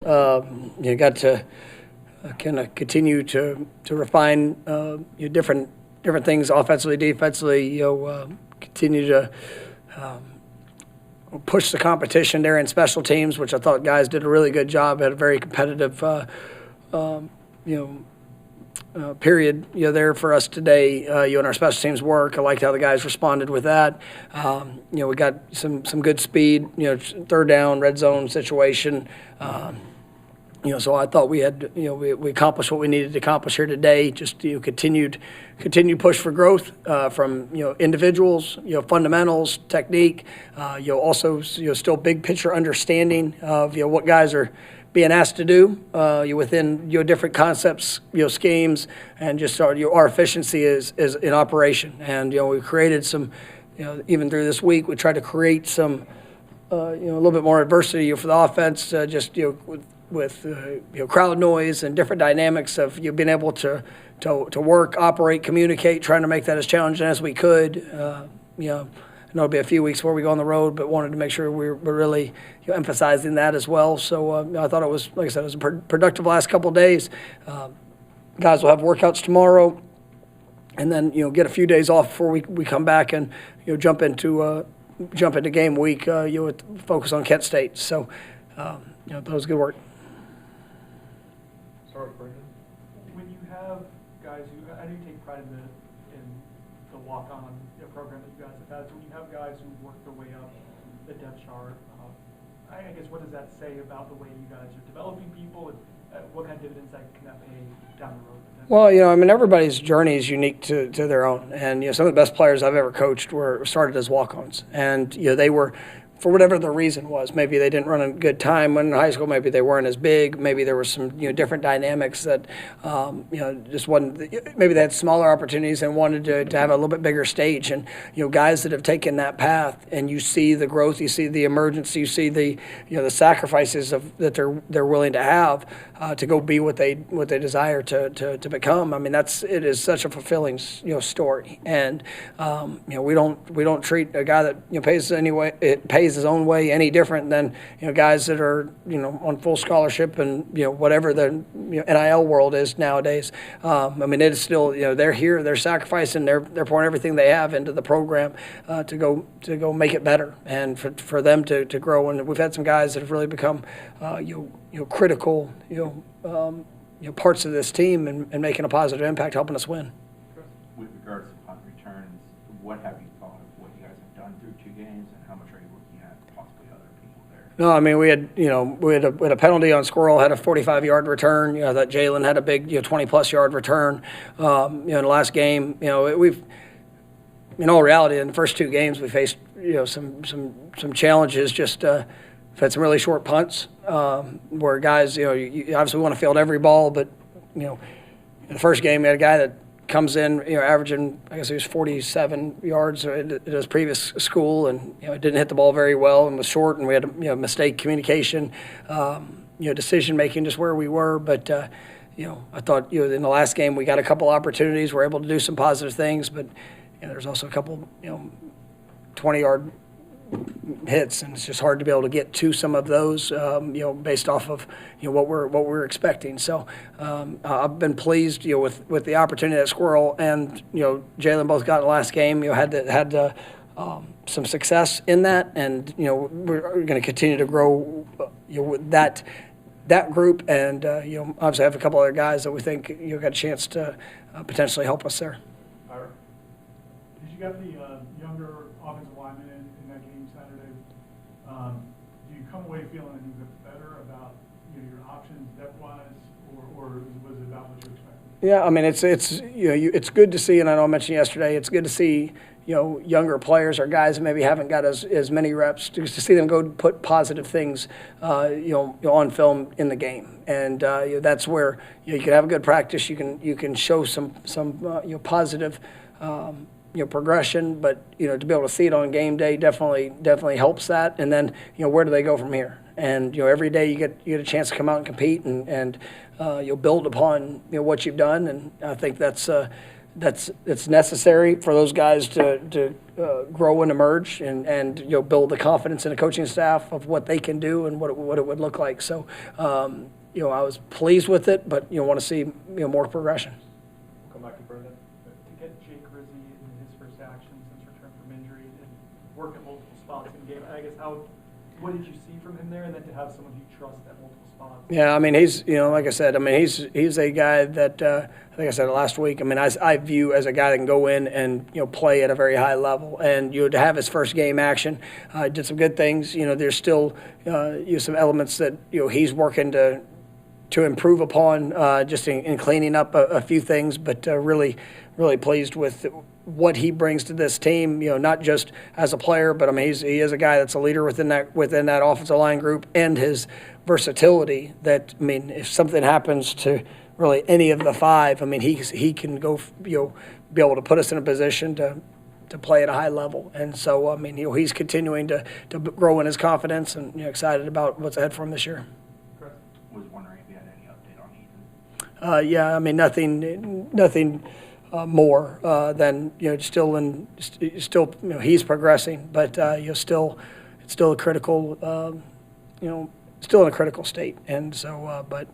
Got to kind of continue to refine different things offensively, defensively. Continue to push the competition there in special teams, which I thought guys did a really good job. Had a very competitive period there for us today. In our special teams work, I liked how the guys responded with that. We got some good speed. Third down, red zone situation. So I thought we had, we accomplished what we needed to accomplish here today. Just continued push for growth from individuals, fundamentals, technique. Also still big picture understanding of what guys are being asked to do within different concepts, schemes, and just our efficiency is in operation. And we created some, even through this week, we tried to create some, a little bit more adversity for the offense, with crowd noise and different dynamics of being able to work, operate, communicate, trying to make that as challenging as we could. I know it'll be a few weeks before we go on the road, but wanted to make sure we're really emphasizing that as well. So I thought it was, like I said, it was a productive last couple of days. Guys will have workouts tomorrow, and then get a few days off before we come back and jump into game week. With focus on Kent State. So that was good work. Sorry, Brendan. When you have guys who, I know you take pride in the walk-on program that you guys have had. So when you have guys who work their way up the depth chart, I guess what does that say about the way you guys are developing people, and what kind of dividends can that pay down the road? Well, everybody's journey is unique to their own, and some of the best players I've ever coached started as walk-ons, and they were, for whatever the reason was, maybe they didn't run a good time when in high school, maybe they weren't as big, maybe there were some different dynamics that just wasn't, maybe they had smaller opportunities and wanted to have a little bit bigger stage. And guys that have taken that path, and you see the growth, you see the emergence, you see the the sacrifices that they're willing to have to go be what they desire to become. It is such a fulfilling story. And we don't treat a guy that pays his own way any different than guys that are on full scholarship and whatever the NIL world is nowadays. It is still they're here, they're sacrificing, they're pouring everything they have into the program to go make it better and for them to grow. And we've had some guys that have really become critical parts of this team and making a positive impact, helping us win. With regards to punt returns, what have you thought of what you guys have done through 2 games, and how much are you looking at possibly other people there? No, we had a penalty on Squirrel, had a 45-yard return. That Jalen had a big 20-plus yard return. In the last game, we've, in all reality, in the first 2 games we faced some challenges. Just we've had some really short punts where guys, you obviously want to field every ball, but in the first game we had a guy that comes in, averaging, I guess he was 47 yards at his previous school, and it didn't hit the ball very well and was short, and we had mistake communication, decision making, just where we were. But I thought in the last game we got a couple opportunities, we're able to do some positive things, but there's also a couple 20-yard hits, and it's just hard to be able to get to some of those, based off of what we're expecting. So I've been pleased, with the opportunity that Squirrel and Jalen both got in the last game. Had some success in that, and we're going to continue to grow with that group, and obviously have a couple other guys that we think got a chance to potentially help us there. Did you got the younger offensive lineman in that game Saturday? Do you come away feeling a little bit better about your options depth-wise, or was it about what you expected? Yeah, it's good to see, and I know I mentioned yesterday, it's good to see younger players or guys that maybe haven't got as many reps, just to see them go put positive things on film in the game, and that's where you can have a good practice, you can show some positive progression, but to be able to see it on game day definitely helps that. And then where do they go from here? And every day you get a chance to come out and compete, and you'll build upon what you've done. And I think that's that's necessary for those guys to grow and emerge and build the confidence in the coaching staff of what they can do and what it would look like. So I was pleased with it, but want to see more progression. We'll come back to Brendan. To get Jake Rizzi in his first action since return from injury and work at multiple spots in the game, I guess what did you see from him there, and then to have someone you trust at multiple spots? Yeah, I mean, he's, like I said, I mean, he's a guy that, I think I said it last week, I mean, I view as a guy that can go in and, play at a very high level. And, to have his first game action, did some good things. There's still, some elements that, he's working to improve upon, just in cleaning up a few things, but really pleased with what he brings to this team, not just as a player, but I mean, he is a guy that's a leader within that offensive line group, and his versatility that, I mean, if something happens to really any of the five, I mean, he can go, be able to put us in a position to play at a high level. And so, I mean, he's continuing to grow in his confidence, and excited about what's ahead for him this year. Was wondering if you had any update on Ethan. Yeah, I mean, nothing more than still he's progressing, but it's still a critical still in a critical state. And so but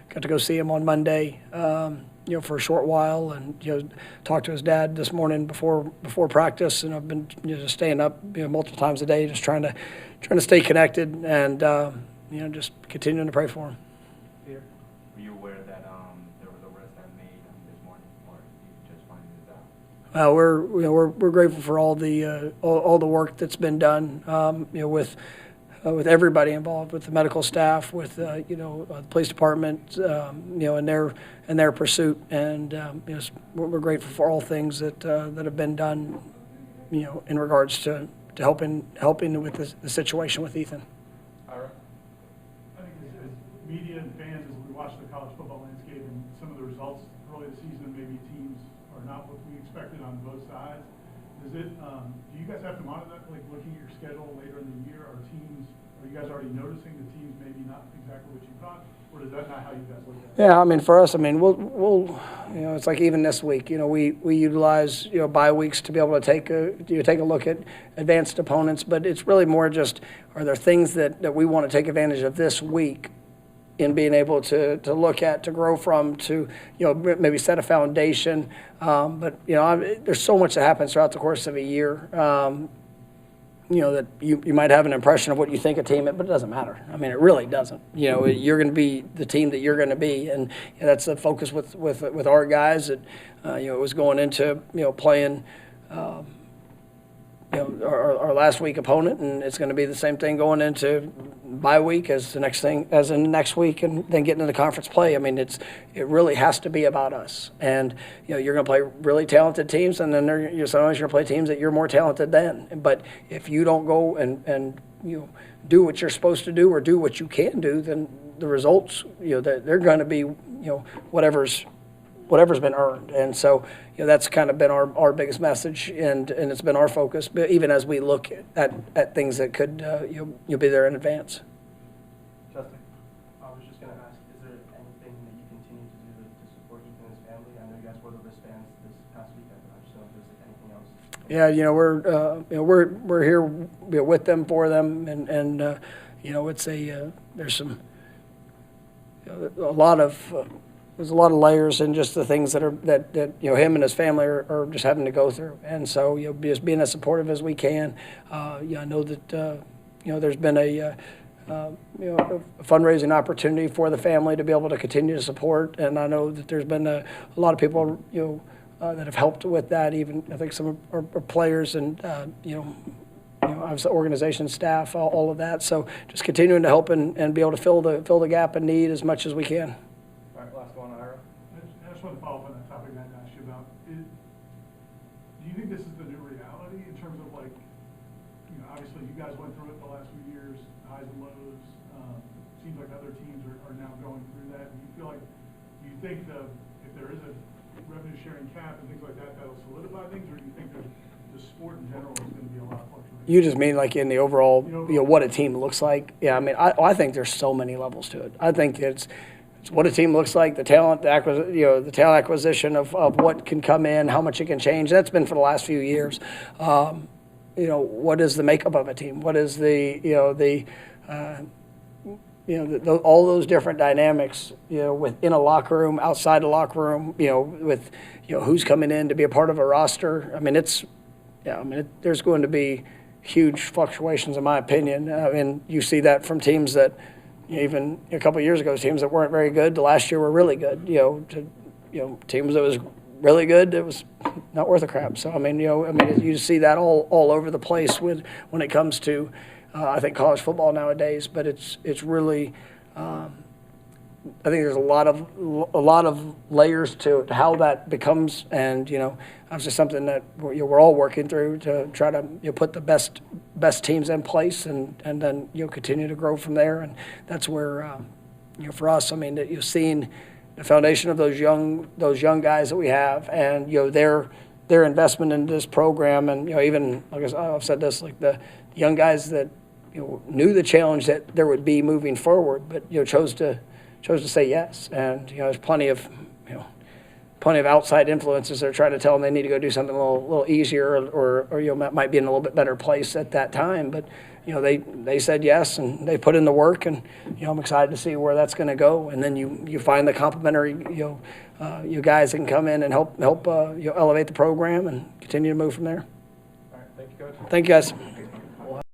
got to go see him on Monday for a short while, and talked to his dad this morning before practice, and I've been just staying up multiple times a day, just trying to stay connected, and just continuing to pray for him. Peter? Were you aware that there was a arrest that made this morning, or did you just find this out? We're grateful for all the work that's been done, with everybody involved, with the medical staff, with the police department, in their pursuit, and we're grateful for all things that have been done, in regards to helping with the situation with Ethan. Ira? I think as media and fans, as we watch the college football landscape and some of the results early this season, maybe teams are not what we expected on both sides. Do you guys have to monitor that, like looking at your schedule later in the year? Are you guys already noticing the teams maybe not exactly what you thought, or is that not how you guys look at it? Yeah, I mean, for us, I mean, we'll it's like even this week, we utilize bye weeks to be able to take a look at advanced opponents, but it's really more just, are there things that we want to take advantage of this week in being able to look at, to grow from, to maybe set a foundation. But there's so much that happens throughout the course of a year. That you might have an impression of what you think a team is, but it doesn't matter. I mean, it really doesn't. You're going to be the team that you're going to be, and that's the focus with our guys. That it was going into playing our last week opponent, and it's going to be the same thing going into bye week as the next week, and then getting into conference play. I mean, it really has to be about us. And you're going to play really talented teams, and then sometimes you're going to play teams that you're more talented than. But if you don't go and do what you're supposed to do, or do what you can do, then the results they're going to be whatever's been earned. And so that's kind of been our biggest message, and it's been our focus, but even as we look at things that could you'll be there in advance. Justin? I was just going to ask, is there anything that you continue to do to support Ethan and his family? I know you guys wore the wristbands this past weekend, but I just don't know if there's anything else. Yeah, we're here with them, for them, and it's there's some there's a lot of layers in just the things that him and his family are just having to go through, and so just being as supportive as we can. I know that there's been a fundraising opportunity for the family to be able to continue to support, and I know that there's been a lot of people that have helped with that. Even I think some of our players and obviously organization staff, all of that. So just continuing to help and be able to fill the gap and need as much as we can. All right, last one, Ira. I just want to follow up on that topic I asked you about. Do you think this is the new reality in terms of, like, obviously you guys went through it the last few years, highs and lows. Seems like other teams are now going through that. Do you think if there is a revenue sharing cap and things like that, that'll solidify things, or do you think that the sport in general is going to be a lot of fluctuation? You just mean like in the overall, what a team looks like? Yeah, I mean, I think there's so many levels to it. I think It's what a team looks like, the talent, the talent acquisition of what can come in, how much it can change. That's been for the last few years. What is the makeup of a team? What is all those different dynamics, within a locker room, outside a locker room, with, who's coming in to be a part of a roster. I mean, there's going to be huge fluctuations, in my opinion. And you see that from teams that, even a couple of years ago, teams that weren't very good, the last year were really good. Teams that was really good, it was not worth a crap. So you see that all over the place when it comes to, I think, college football nowadays. But it's really, I think there's a lot of layers to how that becomes, and that's just something that we're all working through to try to put the best teams in place, and then continue to grow from there. And that's where for us, that you've seen the foundation of those young guys that we have, and their investment in this program, and even like I've said this, like the young guys that knew the challenge that there would be moving forward, but chose to say yes. And there's plenty of outside influences that are trying to tell them they need to go do something a little easier, or might be in a little bit better place at that time. But they said yes, and they put in the work, and I'm excited to see where that's going to go. And then you find the complementary you guys that can come in and help elevate the program and continue to move from there. All right, thank you, Coach. Thank you, guys.